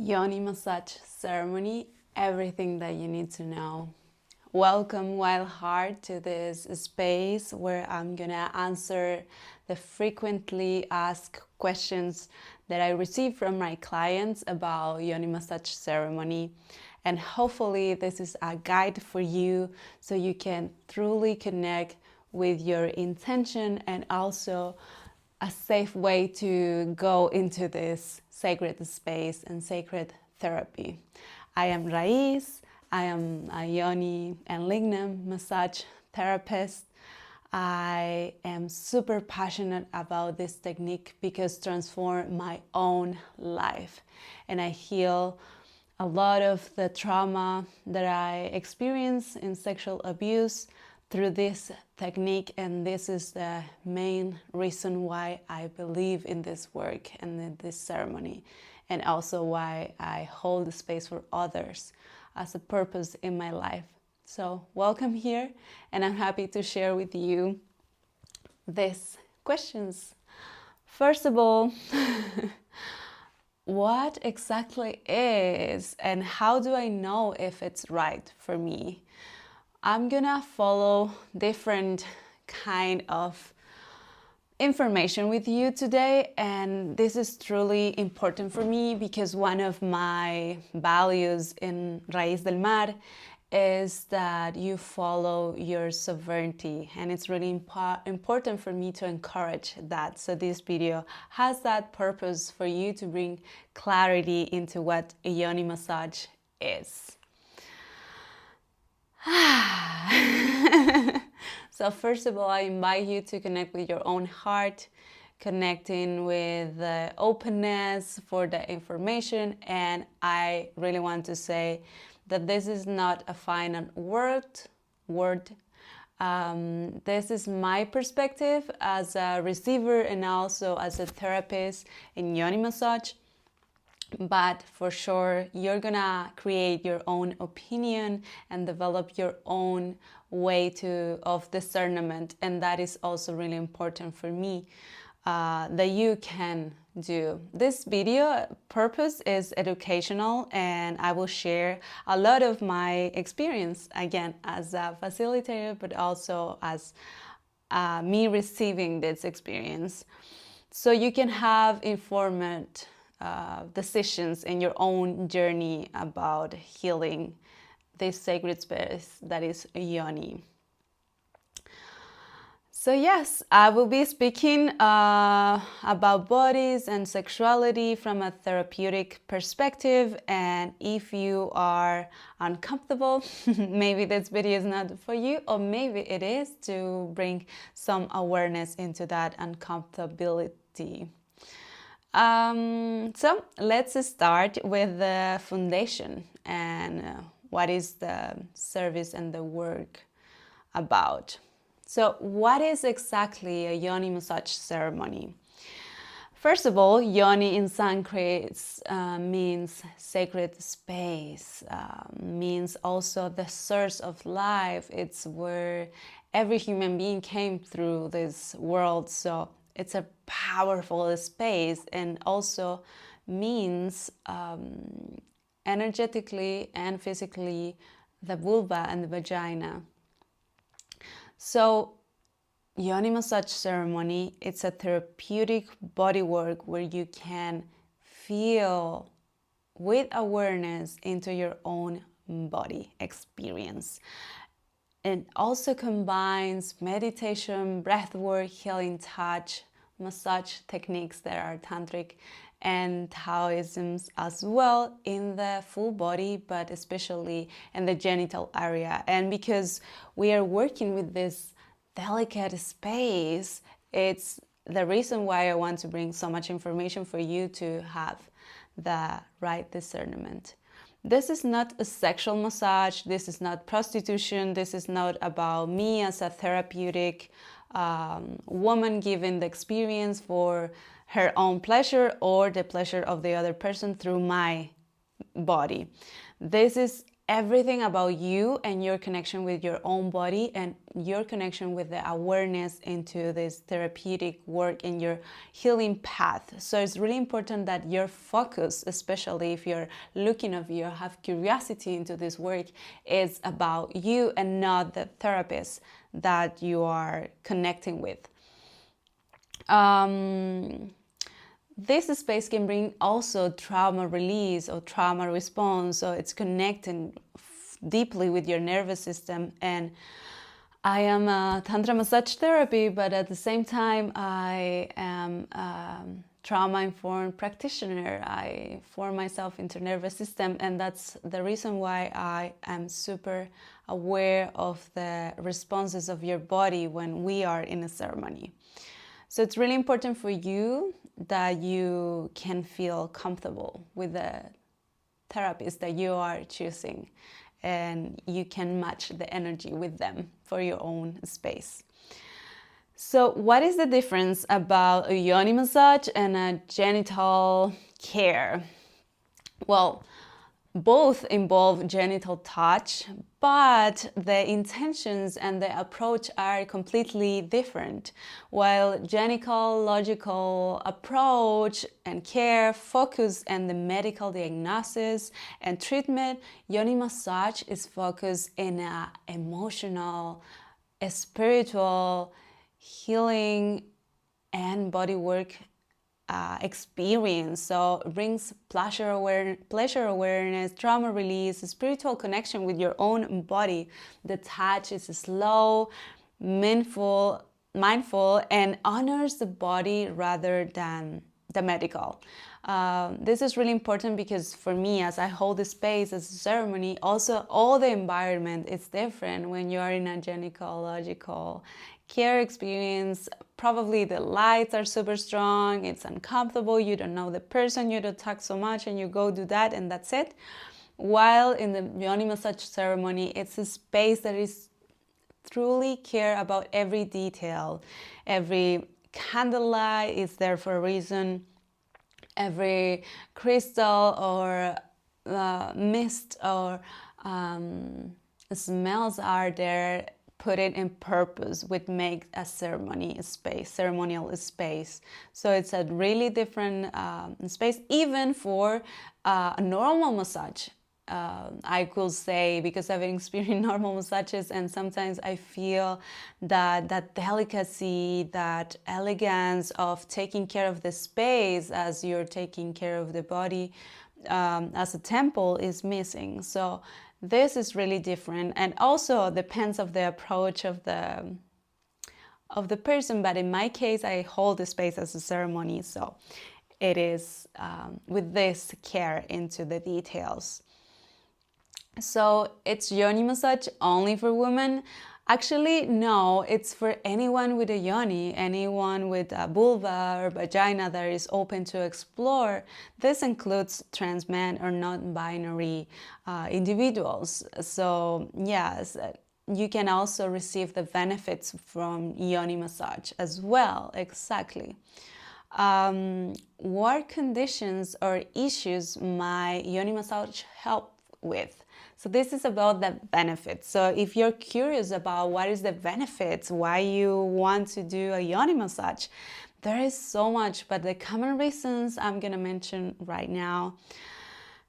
Yoni Massage Ceremony, everything that you need to know. Welcome, Wild Heart, to this space where I'm gonna answer the frequently asked questions that I receive from my clients about Yoni Massage Ceremony. And hopefully this is a guide for you so you can truly connect with your intention and also a safe way to go into this sacred space and sacred therapy. I am Raiz. I am a Yoni and Lignum massage therapist. I am super passionate about this technique because it transformed my own life, and I heal a lot of the trauma that I experienced in sexual abuse through this technique, and this is the main reason why I believe in this work and in this ceremony, and also why I hold the space for others as a purpose in my life. So welcome here, and I'm happy to share with you these questions. First of all, what exactly is and how do I know if it's right for me? I'm gonna follow different kind of information with you today, and this is truly important for me because one of my values in Raíz del Mar is that you follow your sovereignty, and it's really important for me to encourage that. So this video has that purpose for you to bring clarity into what a Yoni massage is. So first of all, I invite you to connect with your own heart, connecting with the openness for the information. And I really want to say that this is not a final word. This is my perspective as a receiver and also as a therapist in Yoni massage. But for sure, you're gonna create your own opinion and develop your own way of discernment, and that is also really important for me that you can do. This video purpose is educational, and I will share a lot of my experience, again, as a facilitator, but also as me receiving this experience, so you can have informed decisions in your own journey about healing this sacred space that is Yoni. So yes, I will be speaking about bodies and sexuality from a therapeutic perspective, and if you are uncomfortable, maybe this video is not for you, or maybe it is to bring some awareness into that uncomfortability. So let's start with the foundation and what is the service and the work about. So what is exactly a Yoni massage ceremony? First of all, Yoni in Sanskrit means sacred space, means also the source of life. It's where every human being came through this world. So it's a powerful space, and also means energetically and physically the vulva and the vagina. So Yoni massage ceremony, it's a therapeutic body work where you can feel with awareness into your own body experience. It also combines meditation, breath work, healing touch, massage techniques that are tantric, and Taoisms as well in the full body, but especially in the genital area. And because we are working with this delicate space, it's the reason why I want to bring so much information for you to have the right discernment. This is not a sexual massage, this is not prostitution, this is not about me as a therapeutic woman giving the experience for her own pleasure or the pleasure of the other person through my body. This is everything about you and your connection with your own body and your connection with the awareness into this therapeutic work in your healing path. So it's really important that your focus, especially if you're looking at you, have curiosity into this work, is about you and not the therapist that you are connecting with. This space can bring also trauma release or trauma response, so it's connecting deeply with your nervous system. And I am a Tantra massage therapy, but at the same time I am a trauma-informed practitioner. I form myself into nervous system, and that's the reason why I am super aware of the responses of your body when we are in a ceremony. So it's really important for you that you can feel comfortable with the therapist that you are choosing, and you can match the energy with them for your own space. So what is the difference about a yoni massage and a genital care? Well, both involve genital touch, but the intentions and the approach are completely different. While gynecological approach and care focus on the medical diagnosis and treatment, yoni massage is focused in a emotional, spiritual, healing and body work experience. So it brings pleasure awareness, trauma release, spiritual connection with your own body. The touch is slow, mindful, and honors the body rather than the medical. This is really important because for me, as I hold the space as a ceremony, also all the environment is different when you are in a gynecological care experience. Probably the lights are super strong, it's uncomfortable, you don't know the person, you don't talk so much, and you go do that and that's it. While in the Yoni Massage Ceremony, it's a space that is truly care about every detail. Every candlelight is there for a reason. Every crystal or mist or smells are there, put it in purpose, which makes a ceremonial space. So it's a really different space, even for a normal massage. I could say, because I've been experiencing normal massages, and sometimes I feel that delicacy, that elegance of taking care of the space as you're taking care of the body as a temple is missing. So this is really different, and also depends of the approach of the person. But in my case, I hold the space as a ceremony, so it is with this care into the details. So it's yoni massage only for women? Actually, no, it's for anyone with a yoni, anyone with a vulva or vagina that is open to explore. This includes trans men or non-binary individuals. So yes, you can also receive the benefits from yoni massage as well, exactly. What conditions or issues might yoni massage help with? So this is about the benefits. So if you're curious about what is the benefits, why you want to do a yoni massage, there is so much, but the common reasons I'm going to mention right now,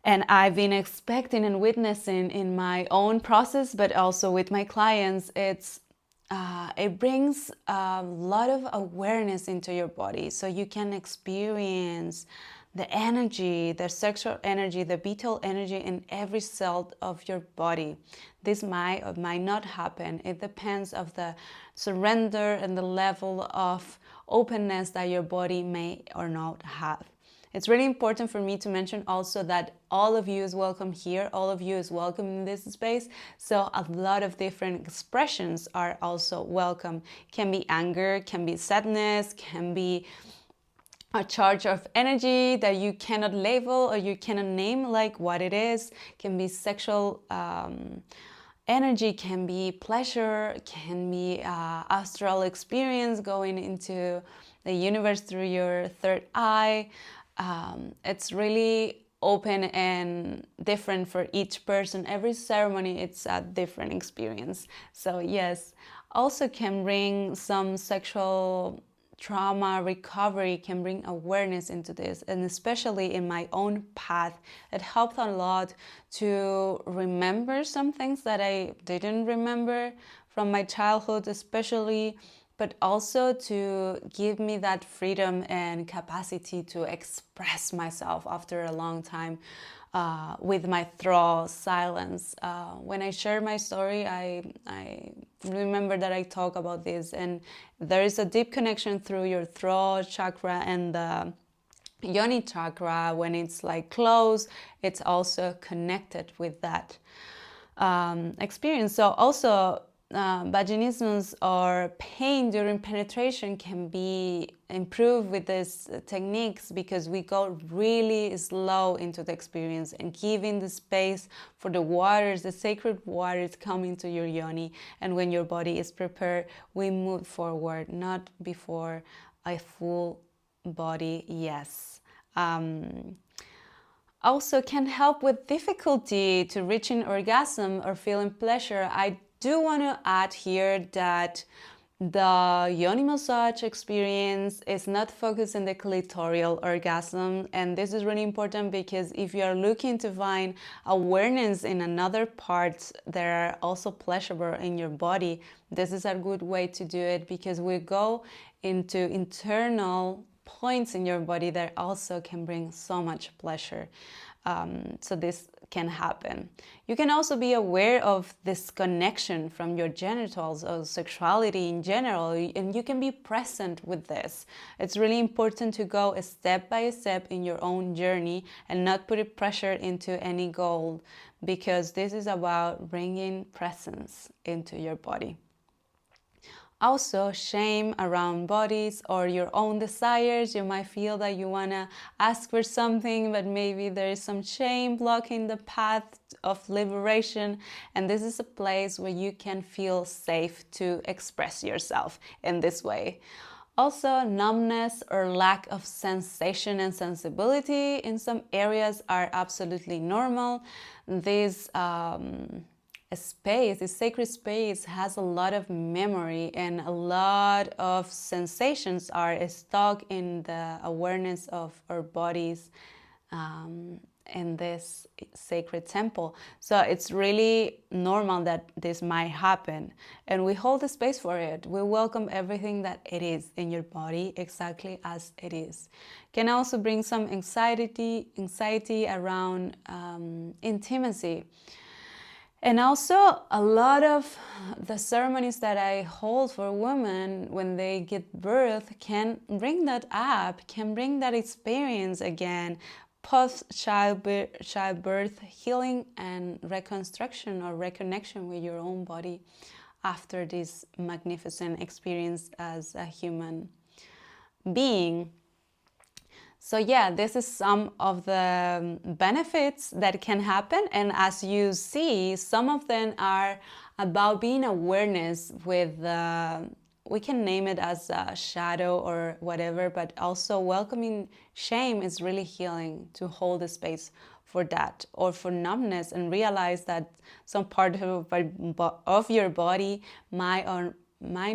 and I've been expecting and witnessing in my own process, but also with my clients, it brings a lot of awareness into your body, so you can experience the energy, the sexual energy, the vital energy in every cell of your body. This might or might not happen. It depends of the surrender and the level of openness that your body may or not have. It's really important for me to mention also that all of you is welcome here. All of you is welcome in this space. So a lot of different expressions are also welcome. Can be anger, can be sadness, can be a charge of energy that you cannot label or you cannot name like what it is. Can be sexual energy, can be pleasure, can be astral experience going into the universe through your third eye. It's really open and different for each person. Every ceremony, it's a different experience. So yes, also can bring some sexual trauma recovery, can bring awareness into this. And especially in my own path, it helped a lot to remember some things that I didn't remember from my childhood especially, but also to give me that freedom and capacity to express myself after a long time with my throat silence. When I share my story, I remember that I talk about this, and there is a deep connection through your throat chakra and the Yoni chakra. When it's like closed, it's also connected with that experience. So also vaginismus or pain during penetration can be improved with these techniques, because we go really slow into the experience and giving the space for the waters, the sacred waters coming to your yoni. And when your body is prepared, we move forward, not before a full body yes. Also can help with difficulty to reaching orgasm or feeling pleasure. I do want to add here that the Yoni massage experience is not focused on the clitoral orgasm, and this is really important, because if you are looking to find awareness in another parts that are also pleasurable in your body, this is a good way to do it, because we go into internal points in your body that also can bring so much pleasure. So this can happen. You can also be aware of this connection from your genitals or sexuality in general, and you can be present with this. It's really important to go step by step in your own journey and not put pressure into any goal, because this is about bringing presence into your body. Also, shame around bodies or your own desires. You might feel that you want to ask for something, but maybe there is some shame blocking the path of liberation. And this is a place where you can feel safe to express yourself in this way. Also, numbness or lack of sensation and sensibility in some areas are absolutely normal. This space, this sacred space, has a lot of memory, and a lot of sensations are stuck in the awareness of our bodies in this sacred temple. So it's really normal that this might happen, and we hold the space for it. We welcome everything that it is in your body exactly as it is. Can also bring some anxiety around intimacy. And also, a lot of the ceremonies that I hold for women when they give birth can bring that up, can bring that experience again, post-childbirth healing and reconstruction or reconnection with your own body after this magnificent experience as a human being. So yeah, this is some of the benefits that can happen. And as you see, some of them are about being awareness with, we can name it as a shadow or whatever, but also welcoming shame is really healing, to hold the space for that, or for numbness, and realize that some part of your body might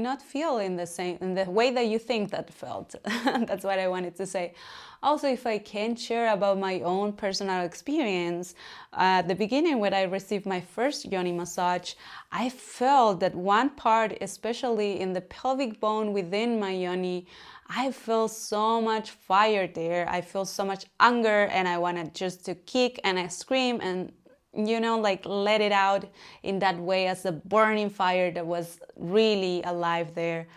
not feel in the way that you think that felt. That's what I wanted to say. Also, if I can share about my own personal experience, at the beginning when I received my first Yoni massage, I felt that one part, especially in the pelvic bone within my Yoni, I feel so much fire there. I feel so much anger, and I wanted just to kick and I scream and like let it out in that way, as a burning fire that was really alive there.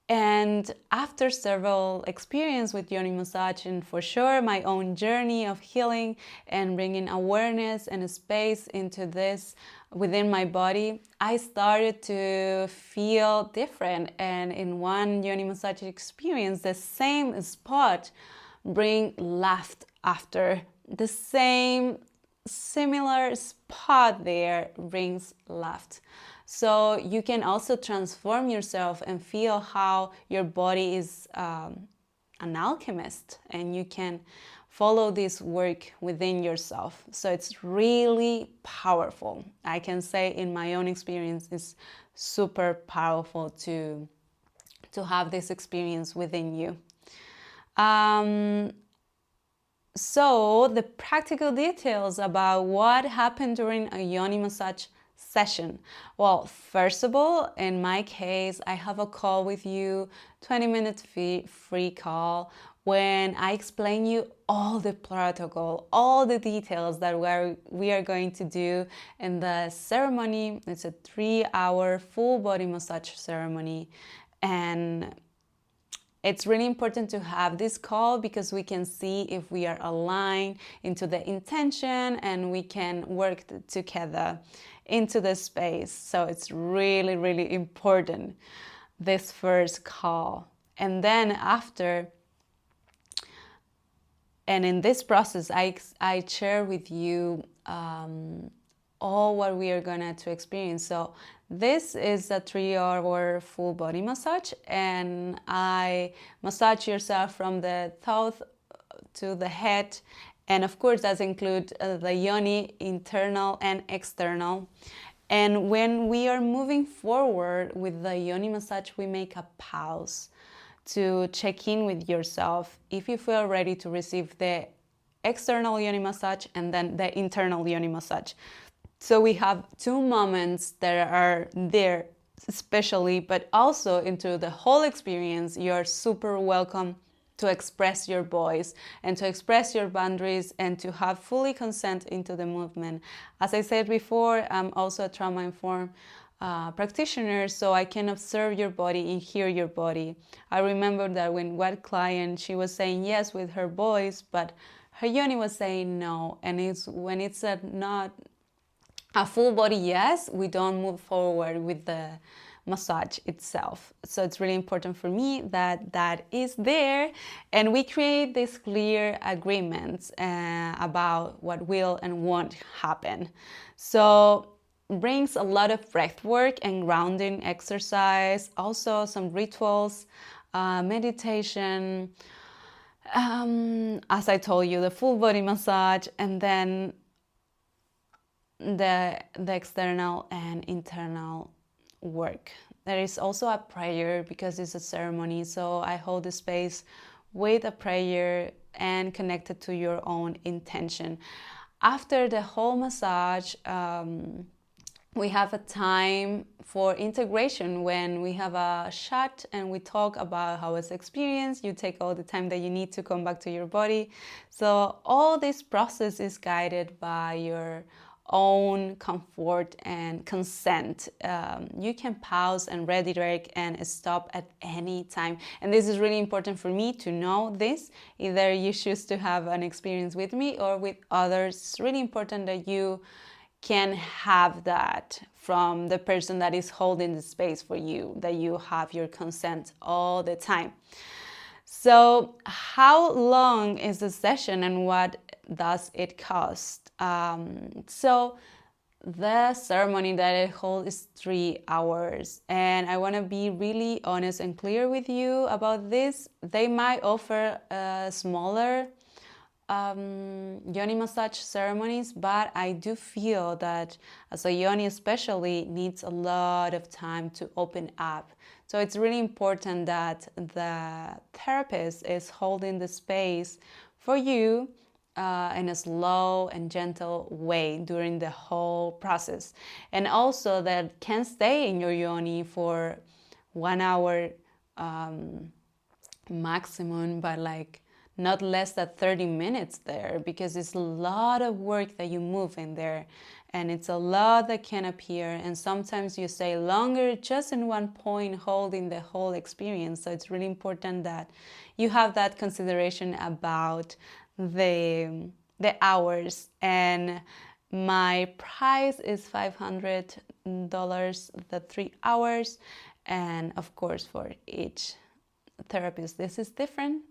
And after several experiences with Yoni massage, and for sure my own journey of healing and bringing awareness and space into this within my body, I started to feel different. And in one Yoni massage experience, the same spot bring laughed after. The similar spot there brings laughter. So you can also transform yourself and feel how your body is an alchemist, and you can follow this work within yourself. So it's really powerful. I can say in my own experience, it's super powerful to have this experience within you. So the practical details about what happened during a Yoni massage session. Well, first of all, in my case, I have a call with you, 20-minute free call, when I explain you all the protocol, all the details that we are going to do in the ceremony. It's a 3-hour full body massage ceremony, and it's really important to have this call because we can see if we are aligned into the intention, and we can work together into the space. So it's really, really important, this first call. And then after, and in this process, I share with you all what we are going to experience. So this is a 3-hour full body massage, and I massage yourself from the thought to the head. And of course, that includes the yoni, internal and external. And when we are moving forward with the yoni massage, we make a pause to check in with yourself if you feel ready to receive the external yoni massage and then the internal yoni massage. So we have 2 moments that are there especially, but also into the whole experience, you're super welcome to express your voice and to express your boundaries and to have fully consent into the movement. As I said before, I'm also a trauma-informed practitioner, so I can observe your body and hear your body. I remember that when one client, she was saying yes with her voice, but her yoni was saying no. And when it's not a full body yes, we don't move forward with the massage itself. So it's really important for me that is there, and we create these clear agreements about what will and won't happen. So brings a lot of breath work and grounding exercise, also some rituals, meditation, as I told you, the full body massage, and then the external and internal work. There is also a prayer because it's a ceremony, so I hold the space with a prayer and connected to your own intention. After the whole massage, we have a time for integration when we have a chat and we talk about how it's experienced. You take all the time that you need to come back to your body. So all this process is guided by your own comfort and consent. You can pause and redirect and stop at any time. And this is really important for me to know this. Either you choose to have an experience with me or with others. It's really important that you can have that from the person that is holding the space for you, that you have your consent all the time. So how long is the session and what does it cost? So the ceremony that I hold is 3 hours, and I want to be really honest and clear with you about this. They might offer smaller yoni massage ceremonies, but I do feel that as a yoni especially needs a lot of time to open up. So it's really important that the therapist is holding the space for you in a slow and gentle way during the whole process. And also that can stay in your yoni for 1 hour maximum, but like not less than 30 minutes there, because it's a lot of work that you move in there, and it's a lot that can appear, and sometimes you stay longer just in one point holding the whole experience. So it's really important that you have that consideration about the hours. And my price is $500 the 3 hours, and of course for each therapist this is different.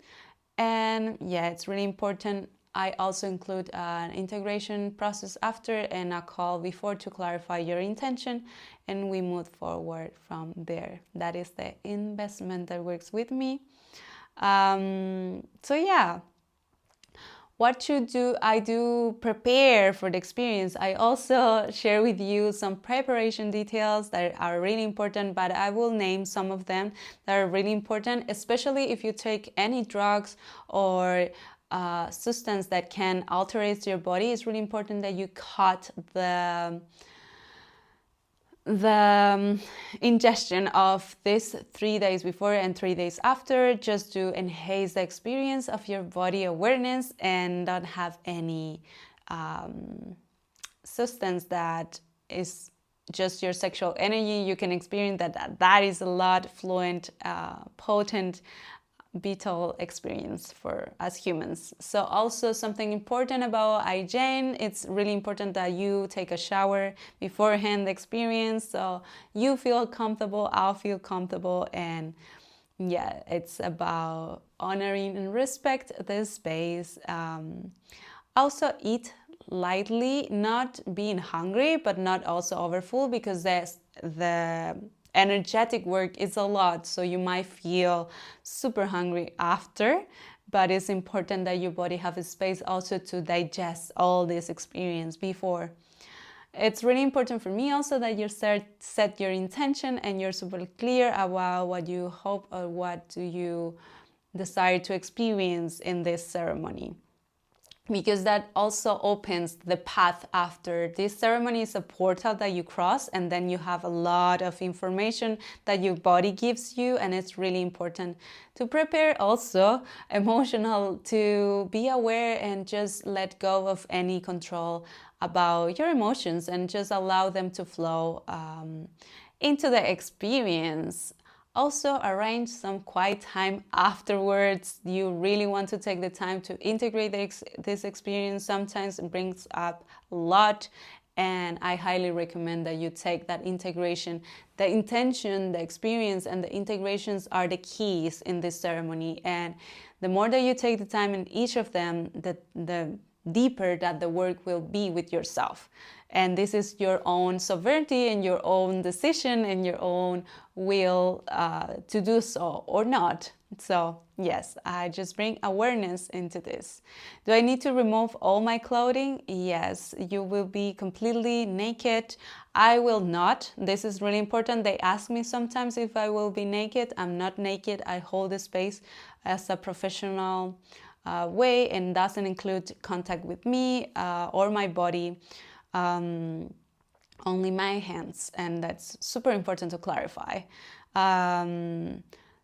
And yeah, it's really important. I also include an integration process after and a call before to clarify your intention, and we move forward from there. That is the investment that works with me. So yeah, what should I do prepare for the experience? I also share with you some preparation details that are really important, but I will name some of them that are really important, especially if you take any drugs or substance that can alter your body. It's really important that you cut the ingestion of this 3 days before and 3 days after, just to enhance the experience of your body awareness and not have any substance that is just your sexual energy. You can experience that is a lot fluent, potent, vital experience for us humans. So also something important about hygiene, it's really important that you take a shower beforehand the experience, so you feel comfortable, I'll feel comfortable, and yeah, it's about honoring and respect this space. Also eat lightly, not being hungry, but not also overfull, because the energetic work is a lot, so you might feel super hungry after, but it's important that your body have a space also to digest all this experience before. It's really important for me also that you set your intention and you're super clear about what you hope or what do you desire to experience in this ceremony, because that also opens the path after. This ceremony is a portal that you cross, and then you have a lot of information that your body gives you, and it's really important to prepare also emotional, to be aware and just let go of any control about your emotions and just allow them to flow into the experience. Also, arrange some quiet time afterwards. You really want to take the time to integrate this experience. Sometimes it brings up a lot, and I highly recommend that you take that integration. The intention, the experience, and the integrations are the keys in this ceremony. And the more that you take the time in each of them, the deeper that the work will be with yourself. And this is your own sovereignty and your own decision and your own will to do so or not. So yes, I just bring awareness into this. Do I need to remove all my clothing? Yes, you will be completely naked. I will not. This is really important. They ask me sometimes if I will be naked. I'm not naked. I hold the space as a professional way, and doesn't include contact with me or my body. Only my hands, and that's super important to clarify.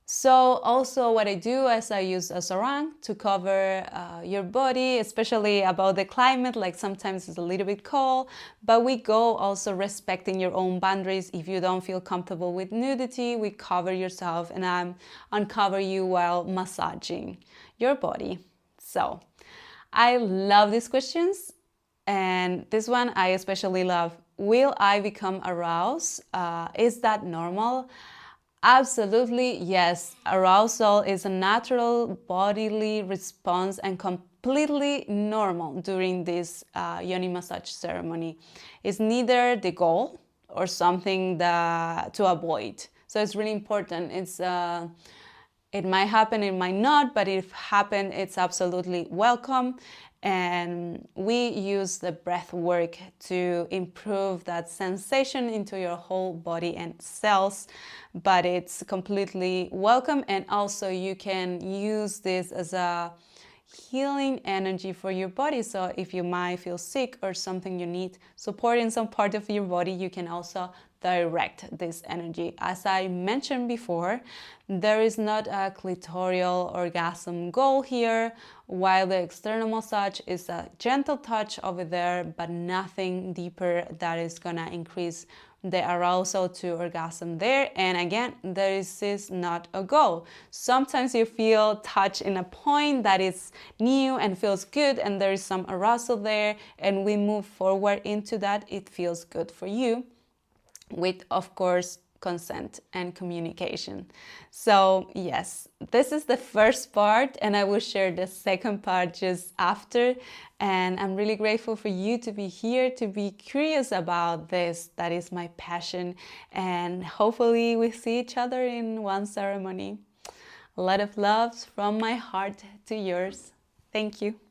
So also what I do is I use a sarong to cover your body, especially about the climate, like sometimes it's a little bit cold, but we go also respecting your own boundaries. If you don't feel comfortable with nudity, we cover yourself, and I uncover you while massaging your body. So I love these questions. And this one I especially love. Will I become aroused? Is that normal? Absolutely, yes. Arousal is a natural bodily response and completely normal during this Yoni massage ceremony. It's neither the goal or something to avoid. So it's really important. It might happen, it might not, but if happen, it's absolutely welcome. And we use the breath work to improve that sensation into your whole body and cells, but it's completely welcome. And also you can use this as a healing energy for your body. So if you might feel sick or something, you need support in some part of your body, you can also direct this energy. As I mentioned before, there is not a clitoral orgasm goal here, while the external massage is a gentle touch over there, but nothing deeper that is gonna increase the arousal to orgasm there. And again, this is not a goal. Sometimes you feel touch in a point that is new and feels good, and there is some arousal there, and we move forward into that. It feels good for you, with, of course, consent and communication. So yes, this is the first part, and I will share the second part just after. And I'm really grateful for you to be here, to be curious about this. That is my passion, and hopefully we see each other in one ceremony. A lot of loves from my heart to yours. Thank you.